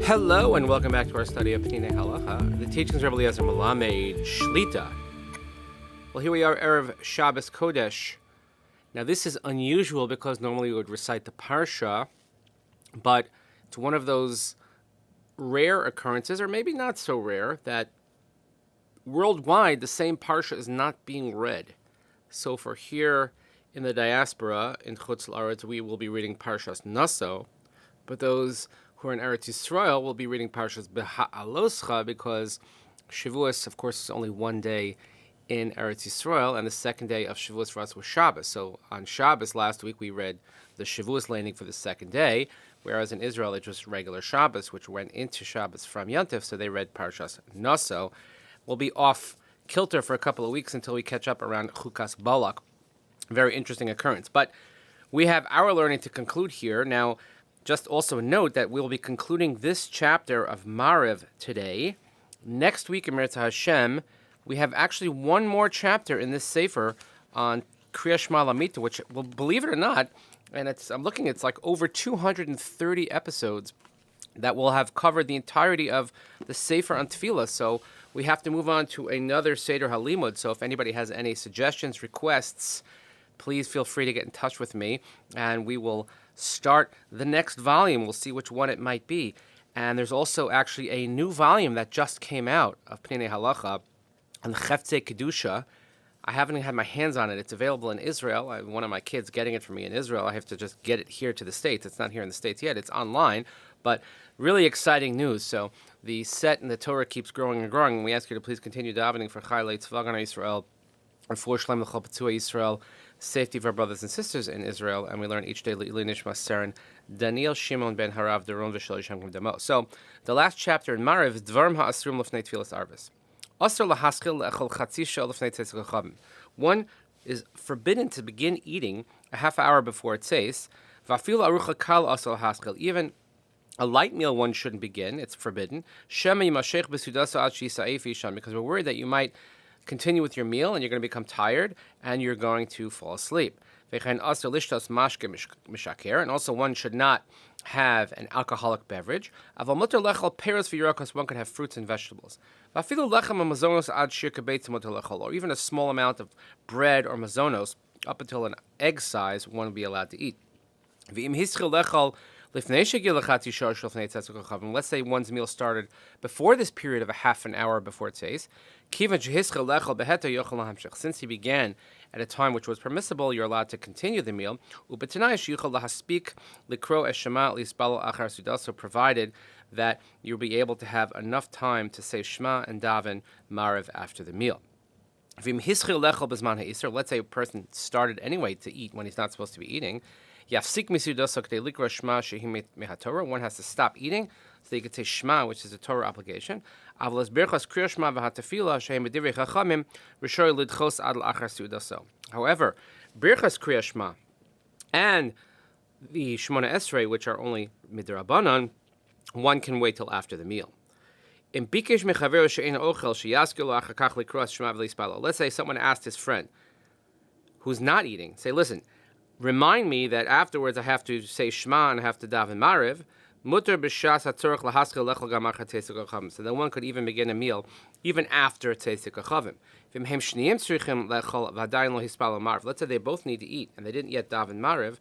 Hello and welcome back to our study of Peninei Halacha, the teachings of Rabbi Eliezer Melamed Shlita. Well, here we are, Erev Shabbos Kodesh. Now, this is unusual because normally we would recite the Parsha, but it's one of those rare occurrences, or maybe not so rare, that worldwide the same Parsha is not being read. So for here in the diaspora, in Chutz La'aretz, we will be reading Parshas Naso, but those who are in Eretz Yisrael will be reading Parshas Beha'aloscha because Shavuos, of course, is only one day in Eretz Yisrael, and the second day of Shavuos for us was Shabbos. So on Shabbos last week we read the Shavuos landing for the second day, whereas in Israel it was regular Shabbos, which went into Shabbos from Yontif, so they read Parshas Naso. We'll be off kilter for a couple of weeks until we catch up around Chukas Balak. Very interesting occurrence. But we have our learning to conclude here. Now, just also note that we'll be concluding this chapter of Maariv today. Next week in Mirza Hashem, we have actually one more chapter in this Sefer on Kriya Shema Lamita, which, well, believe it or not, and I'm looking, it's like over 230 episodes that will have covered the entirety of the Sefer on Tefillah. So we have to move on to another Seder Halimud. So if anybody has any suggestions, requests, please feel free to get in touch with me, and we will start the next volume. We'll see which one it might be. And there's also actually a new volume that just came out of Peninei Halacha on Cheftei Kedusha. I haven't had my hands on it. It's available in Israel. I have one of my kids getting it for me in Israel. I have to just get it here to the States. It's not here in the States yet. It's online. But really exciting news. So the set in the Torah keeps growing and growing. And we ask you to please continue davening for Chaylei Tzva Gana Yisrael and for Shlem L'chol Petzua Yisrael, safety of our brothers and sisters in Israel, and we learn each day Le'ilui Nishmat Seren Daniel Shimon ben Harav Doron V'Shel Yishem Damo. So the last chapter in Maariv is Dvarim Ha'asrum L'fnei Tfilas Arvis. Asr Lahaskil Le'echol Chatzi Shel L'fnei Tzeitzei Kachavim. One is forbidden to begin eating a half hour before it says. Va'afil Arucha Kal Asr Lahaskil. Even a light meal one shouldn't begin. It's forbidden. Shema Yimashech B'Sudasa Ad Shisa'ef Yisham, because we're worried that you might continue with your meal and you're going to become tired and you're going to fall asleep. And also one should not have an alcoholic beverage. One could have fruits and vegetables. Or even a small amount of bread or mazonos up until an egg size one would be allowed to eat. Let's say one's meal started before this period of a half an hour before it says. Since he began at a time which was permissible, you're allowed to continue the meal. So provided that you'll be able to have enough time to say Shema and daven Maariv after the meal. Let's say a person started anyway to eat when he's not supposed to be eating. One has to stop eating so you could say Shema, which is a Torah obligation. However, Birchas Kriya Shema and the Shemona Esrei, which are only midrabanan, one can wait till after the meal. Let's say someone asked his friend who's not eating, say, listen, remind me that afterwards I have to say Shema and I have to daven Maariv. So then one could even begin a meal even after Tzeitzik Kachavim. Let's say they both need to eat and they didn't yet daven Maariv.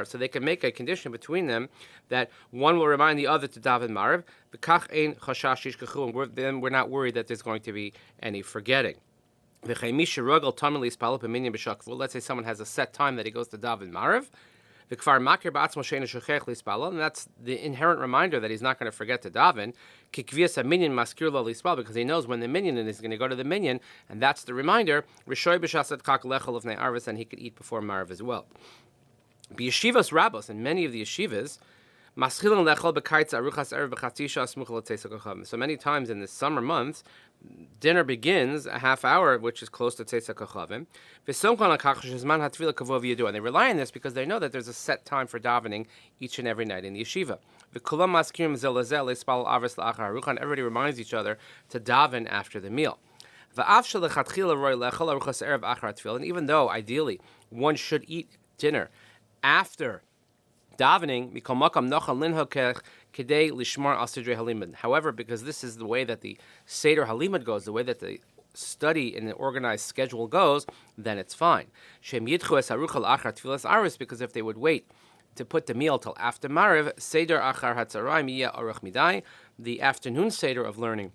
So they can make a condition between them that one will remind the other to daven Maariv. Then we're not worried that there's going to be any forgetting. Let's say someone has a set time that he goes to daven Maariv, and that's the inherent reminder that he's not going to forget to daven, because he knows when the minyan is going to go to the minyan, and that's the reminder, and he could eat before Maariv as well. B'yeshivas Rabbos, in many of the yeshivas, so many times in the summer months, dinner begins a half hour, which is close to Tzeitzik Kachavim. And they rely on this because they know that there's a set time for davening each and every night in the yeshiva. And everybody reminds each other to daven after the meal. And even though ideally one should eat dinner after Davening, mikol makam nochal linhokech kedei lishmar al sidrei halimud. However, because this is the way that the Seder Halimud goes, the way that the study in an organized schedule goes, then it's fine. Shem yidchu es haruchal achar tfilas aris, because if they would wait to put the meal till after Mariv, Seder achar hatzarayim yeh aruch midai, the afternoon Seder of learning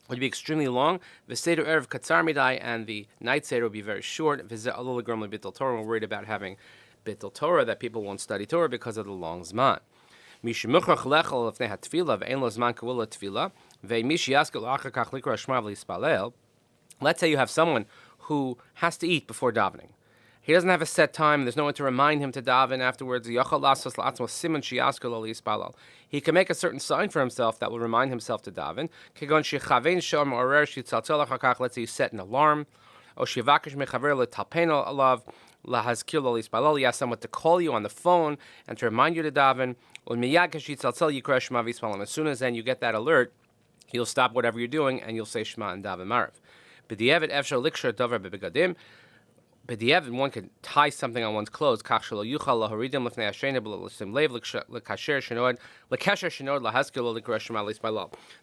would be extremely long. The Seder Erev katzar midai, and the night Seder would be very short. V'zeh alul legrom lebittul Torah. We're worried about having bittul Torah, that people won't study Torah because of the long zman. Mishimuchrach lechel if they had tefillah, ve'en lo zman kavula tefillah, ve'mish yaskel achar kach likra shma v'lispalel. Let's say you have someone who has to eat before davening. He doesn't have a set time. There's no one to remind him to daven afterwards. He can make a certain sign for himself that will remind himself to daven. Let's say you set an alarm. He asks someone to call you on the phone and to remind you to daven. As soon as then you get that alert, you'll stop whatever you're doing and you'll say Shema and daven Mariv. B'diavad, one can tie something on one's clothes.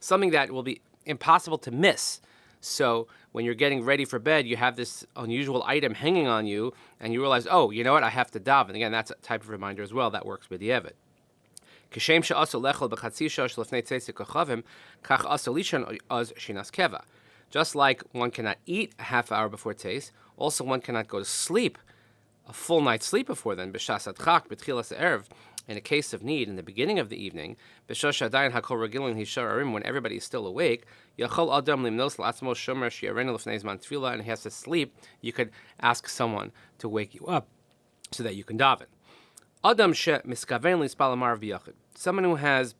Something that will be impossible to miss. So when you're getting ready for bed, you have this unusual item hanging on you, and you realize, oh, you know what, I have to daven. Again, that's a type of reminder as well. That works b'diavad. Just like one cannot eat a half hour before taste, also one cannot go to sleep, a full night's sleep before then. In a case of need, in the beginning of the evening, when everybody is still awake, and he has to sleep, you could ask someone to wake you up so that you can daven. Someone who has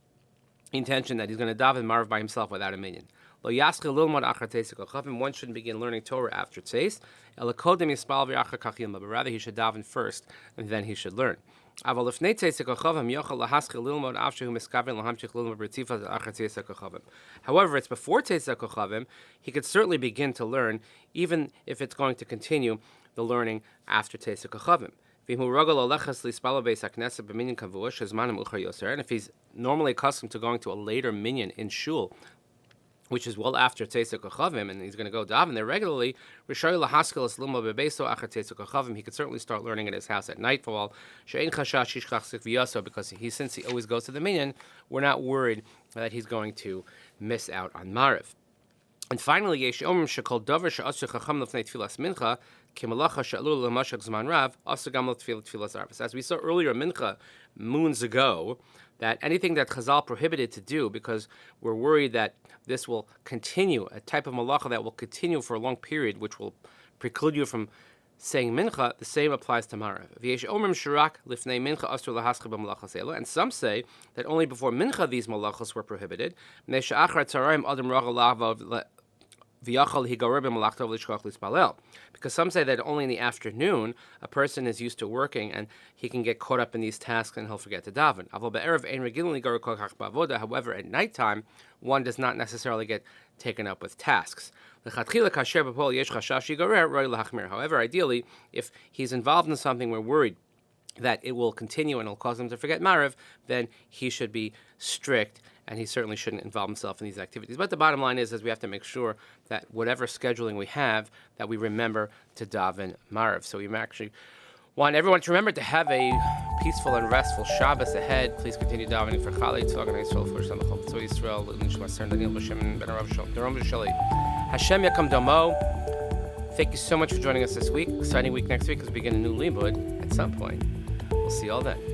intention that he's going to daven Marv by himself without a minyan. One shouldn't begin learning Torah after taste, but rather he should daven first, and then he should learn. However, if it's before Teisei Kochavim, he could certainly begin to learn, even if it's going to continue the learning after Teisei Kochavim. And if he's normally accustomed to going to a later minyan in shul, which is well after Teisei Kochavim, and he's going to go daven there regularly, he could certainly start learning at his house at nightfall, because since he always goes to the minyan, we're not worried that he's going to miss out on Mariv. And finally, as we saw earlier mincha moons ago, that anything that Chazal prohibited to do, because we're worried that this will continue, a type of malacha that will continue for a long period, which will preclude you from saying mincha, the same applies to Mariv. And some say that only before mincha these malachos were prohibited, because some say that only in the afternoon a person is used to working and he can get caught up in these tasks and he'll forget to daven. However, at nighttime, one does not necessarily get taken up with tasks. However, ideally, if he's involved in something we're worried that it will continue and it'll cause him to forget Mariv, then he should be strict, and he certainly shouldn't involve himself in these activities. But the bottom line is we have to make sure that whatever scheduling we have, that we remember to daven Mariv. So we actually want everyone to remember to have a peaceful and restful Shabbos ahead. Please continue davening for Chalei Tzvagan Yisrael, for Shalom Yisrael, Nishmat Daniel B'Shem Ben Arav Shalom Darom B'Shali Hashem Yakam Domo. Thank you so much for joining us this week. Exciting week next week as we begin a new libud at some point. We'll see you all then.